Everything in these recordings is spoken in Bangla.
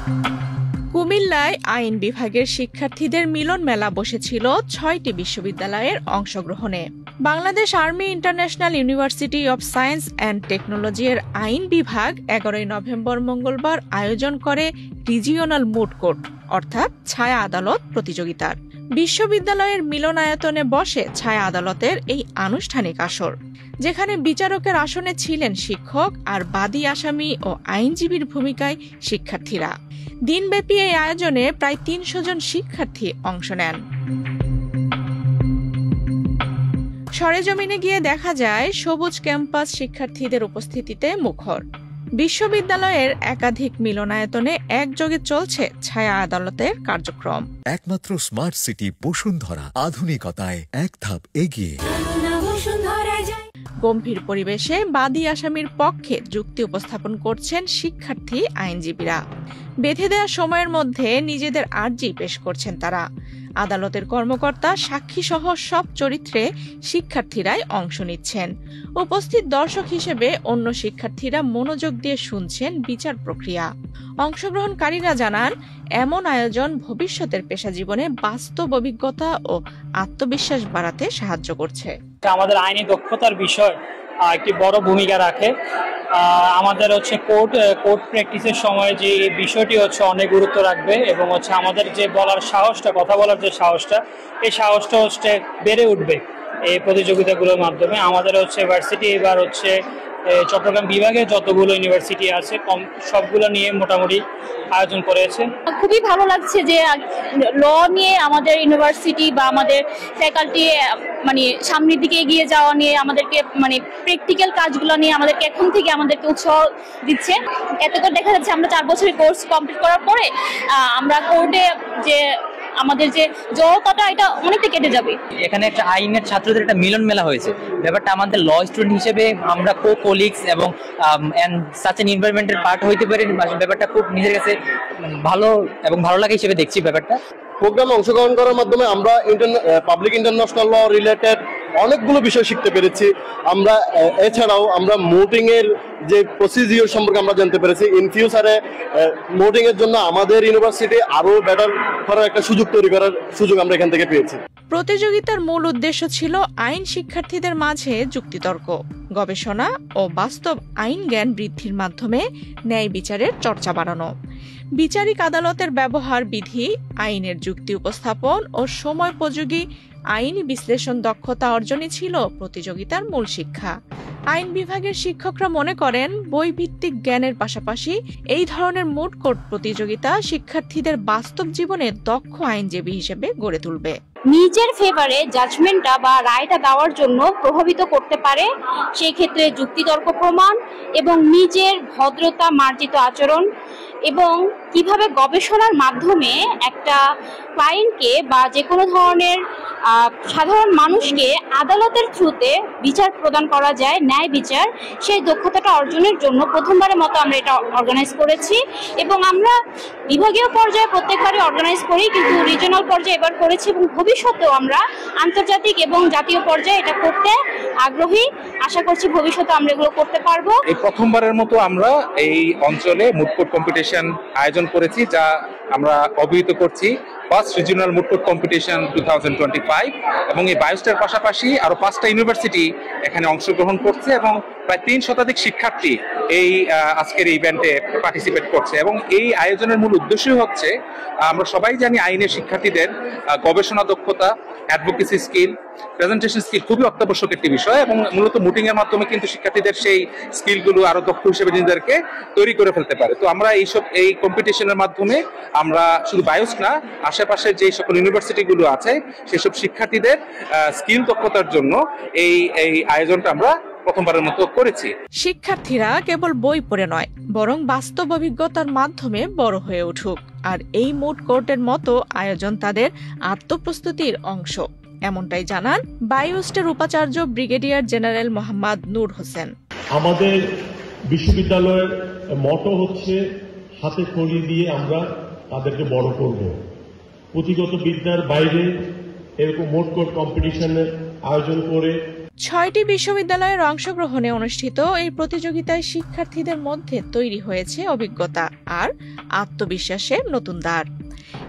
কুমিল্লায় আইন বিভাগের শিক্ষার্থীদের মিলন মেলা বসেছিল ৬টি বিশ্ববিদ্যালয়ের অংশগ্রহণে। Bangladesh army international university of science and technology এর আইন বিভাগ ১১ নভেম্বর মঙ্গলবার আয়োজন করে রিজিওনাল মুড কোর্ট অর্থাৎ ছায়া আদালত প্রতিযোগিতার। বিশ্ববিদ্যালয়ের মিলনায়তনে বসে ছায়া আদালতের এই আনুষ্ঠানিক আসর, যেখানে বিচারকের আসনে ছিলেন শিক্ষক আর বাদী আসামি ও আইনজীবীর ভূমিকায় শিক্ষার্থীরা। দিনব্যাপী এই আয়োজনে প্রায় ৩০০ জন শিক্ষার্থী অংশ নেন। সরেজমিনে গিয়ে দেখা যায় সবুজ ক্যাম্পাস শিক্ষার্থীদের উপস্থিতিতে মুখর। বিশ্ববিদ্যালয়ের একাধিক মিলনায়তনে একযোগে চলছে ছায়া আদালতের কার্যক্রম। একমাত্র স্মার্ট সিটি বসুন্ধরা, আধুনিকতায় এক ধাপ এগিয়ে। গম্ভীর পরিবেশে বাদী আসামির পক্ষে যুক্তি উপস্থাপন করছেন শিক্ষার্থী আইনজীবীরা। বেঁধে দেওয়া সময়ের মধ্যে নিজেদের আর্জি পেশ করছেন তারা। আদালতের কর্মকর্তা, সাক্ষী সহ সব চরিত্রে শিক্ষার্থীরাই অংশ নিচ্ছেন। উপস্থিত দর্শক হিসেবে অন্য শিক্ষার্থীরা মনোযোগ দিয়ে শুনছেন বিচার প্রক্রিয়া। অংশগ্রহণকারীরা জানান, এমন আয়োজন ভবিষ্যতের পেশা জীবনে বাস্তব অভিজ্ঞতা ও আত্মবিশ্বাস বাড়াতে সাহায্য করছে। আমাদের আইনি দক্ষতার বিষয় একটি বড় ভূমিকা রাখে। আমাদের কোর্ট প্র্যাকটিসের সময় যে বিষয়টি অনেক গুরুত্ব রাখবে এবং আমাদের যে বলার সাহসটা, কথা বলার যে সাহসটা, এই সাহসটা বেড়ে উঠবে এই প্রতিযোগিতাগুলোর মাধ্যমে। আমাদের ভার্সিটি এবার চট্টগ্রাম বিভাগে যতগুলো ইউনিভার্সিটি আছে সবগুলো নিয়ে মোটামুটি আয়োজন করেছে। খুবই ভালো লাগছে যে ল নিয়ে আমাদের ইউনিভার্সিটি বা আমাদের ফ্যাকাল্টি সামনের দিকে এগিয়ে যাওয়া নিয়ে আমাদেরকে প্র্যাকটিক্যাল কাজগুলো নিয়ে আমাদেরকে এখন থেকে আমাদেরকে উৎসাহ দিচ্ছে। এতে করে দেখা যাচ্ছে আমরা ৪ বছরের কোর্স কমপ্লিট করার পরে আমরা কোর্টে যে আমাদের যে জড়তাটা এটা অনেকটা কেটে যাবে। এখানে একটা আইনের ছাত্রদের একটা মিলন মেলা হয়েছে। ব্যাপারটা আমাদের ল স্টুডেন্ট হিসেবে আমরা কোলিগস এবং সাচ এন এনভায়রনমেন্টের পার্ট হইতে পারি। ব্যাপারটা খুব নিজের কাছে ভালো এবং ভালো লাগে হিসেবে দেখছি ব্যাপারটা। প্রোগ্রামে অংশগ্রহণ করার মাধ্যমে আমরা পাবলিক ইন্টারন্যাশনাল ল রিলেটেড অনেকগুলো বিষয় শিখতে পেরেছি। আমরা এছাড়াও আমরা মোটিং এর যে প্রসিডিওর সম্পর্কে আমরা জানতে পেরেছি। ইন ফিউচারে মোটিং এর জন্য আমাদের ইউনিভার্সিটি আরো বেটার করার একটা সুযোগ তৈরি করার সুযোগ আমরা এখান থেকে পেয়েছি। প্রতিযোগিতার মূল উদ্দেশ্য ছিল আইন শিক্ষার্থীদের মাঝে যুক্তিতর্ক, গবেষণা ও বাস্তব আইন জ্ঞান বৃদ্ধির মাধ্যমে ন্যায় বিচারের চর্চা বাড়ানো। বিচারিক আদালতের ব্যবহার বিধি, আইনের যুক্তি উপস্থাপন ও সময়োপযোগী আইনি বিশ্লেষণ দক্ষতা অর্জনই ছিল প্রতিযোগিতার মূল শিক্ষা। আইন বিভাগের শিক্ষকরা মনে করেন, বইভিত্তিক জ্ঞানের পাশাপাশি এই ধরনের মুড কোর্ট প্রতিযোগিতা শিক্ষার্থীদের বাস্তব জীবনে দক্ষ আইনজীবী হিসেবে গড়ে তুলবে। নিজের ফেভারে জাজমেন্টটা বা রায়টা দেওয়ার জন্য প্রভাবিত করতে পারে। সেই ক্ষেত্রে যুক্তিতর্ক প্রমাণ এবং নিজের ভদ্রতা মার্জিত আচরণ এবং কিভাবে গবেষণার মাধ্যমে একটা ক্লায়েন্টকে বা যে কোনো ধরনের সাধারণ মানুষকে আদালতের থ্রুতে বিচার প্রদান করা যায়, ন্যায় বিচার, সেই দক্ষতাটা অর্জনের জন্য প্রথমবারের মতো আমরা এটা অর্গানাইজ করেছি। এবং আমরা বিভাগীয় পর্যায়ে প্রত্যেকবারই অর্গানাইজ করি, কিন্তু রিজিওনাল পর্যায়ে এবার করেছি এবং ভবিষ্যতেও আমরা আন্তর্জাতিক এবং জাতীয় পর্যায়ে এটা করতে আগ্রহী। আশা করছি ভবিষ্যতে আমরা এগুলো করতে পারবো। এই প্রথমবারের মতো আমরা এই অঞ্চলে মুড কোর্ট কম্পিটিশন আয়োজন করেছি, যা আমরা অভিহিত করছি first regional moot court competition 2025। এবং এই 22টার পাশাপাশি আরো 5টা ইউনিভার্সিটি এখানে অংশগ্রহণ করছে এবং প্রায় 3 শতাধিক শিক্ষার্থী এই আজকের ইভেন্টে পার্টিসিপেট করছে। এবং এই আয়োজনের মূল উদ্দেশ্যই হচ্ছে, আমরা সবাই জানি আইনের শিক্ষার্থীদের গবেষণা দক্ষতা, অ্যাডভোকেসি স্কিল, প্রেজেন্টেশন স্কিল খুবই অত্যাবশ্যক একটি বিষয় এবং মূলত মুটিং এর মাধ্যমে কিন্তু শিক্ষার্থীদের সেই স্কিলগুলো আরো দক্ষ হিসেবে নিজেদেরকে তৈরি করে ফেলতে পারে। তো আমরা এই কম্পিটিশনের মাধ্যমে আমরা শুধু বায়োস না, আশেপাশের যে সকল ইউনিভার্সিটিগুলো আছে সেসব শিক্ষার্থীদের স্কিল দক্ষতার জন্য এই আয়োজনটা আমরা প্রথমবারের মতো করেছি। শিক্ষার্থীরা কেবল বই পড়ে নয়, বরং বাস্তব অভিজ্ঞতার মাধ্যমে বড় হয়ে উঠুক। আর এই মুড কোর্টের মতো আয়োজন তাদের আত্মপ্রস্তুতির অংশ, এমনটাই জানান বায়োস্টের উপাচার্য ব্রিগেডিয়ার জেনারেল মোহাম্মদ নূর হোসেন। আমাদের বিশ্ববিদ্যালয়ের মটো হচ্ছে, হাতে খড়ি দিয়ে আমরা তাদেরকে বড় করব। পুঁথিগত বিদ্যার বাইরে এরকম মুড কোর্ট কম্পিটিশনের আয়োজন করে 6টি বিশ্ববিদ্যালয়ের অংশগ্রহণে অনুষ্ঠিত এই প্রতিযোগিতায় শিক্ষার্থীদের মধ্যে তৈরি হয়েছে অভিজ্ঞতা আর আত্মবিশ্বাসের নতুন দ্বার।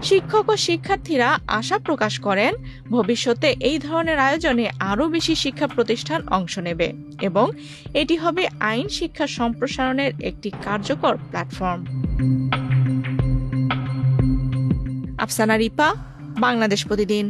শিক্ষক ও শিক্ষার্থীরা আশা প্রকাশ করেন ভবিষ্যতে এই ধরনের আয়োজনে আরও বেশি শিক্ষা প্রতিষ্ঠান অংশ নেবে এবং এটি হবে আইন শিক্ষা সম্প্রসারণের একটি কার্যকর প্ল্যাটফর্ম। আফসানা রিপা, বাংলাদেশ প্রতিদিন।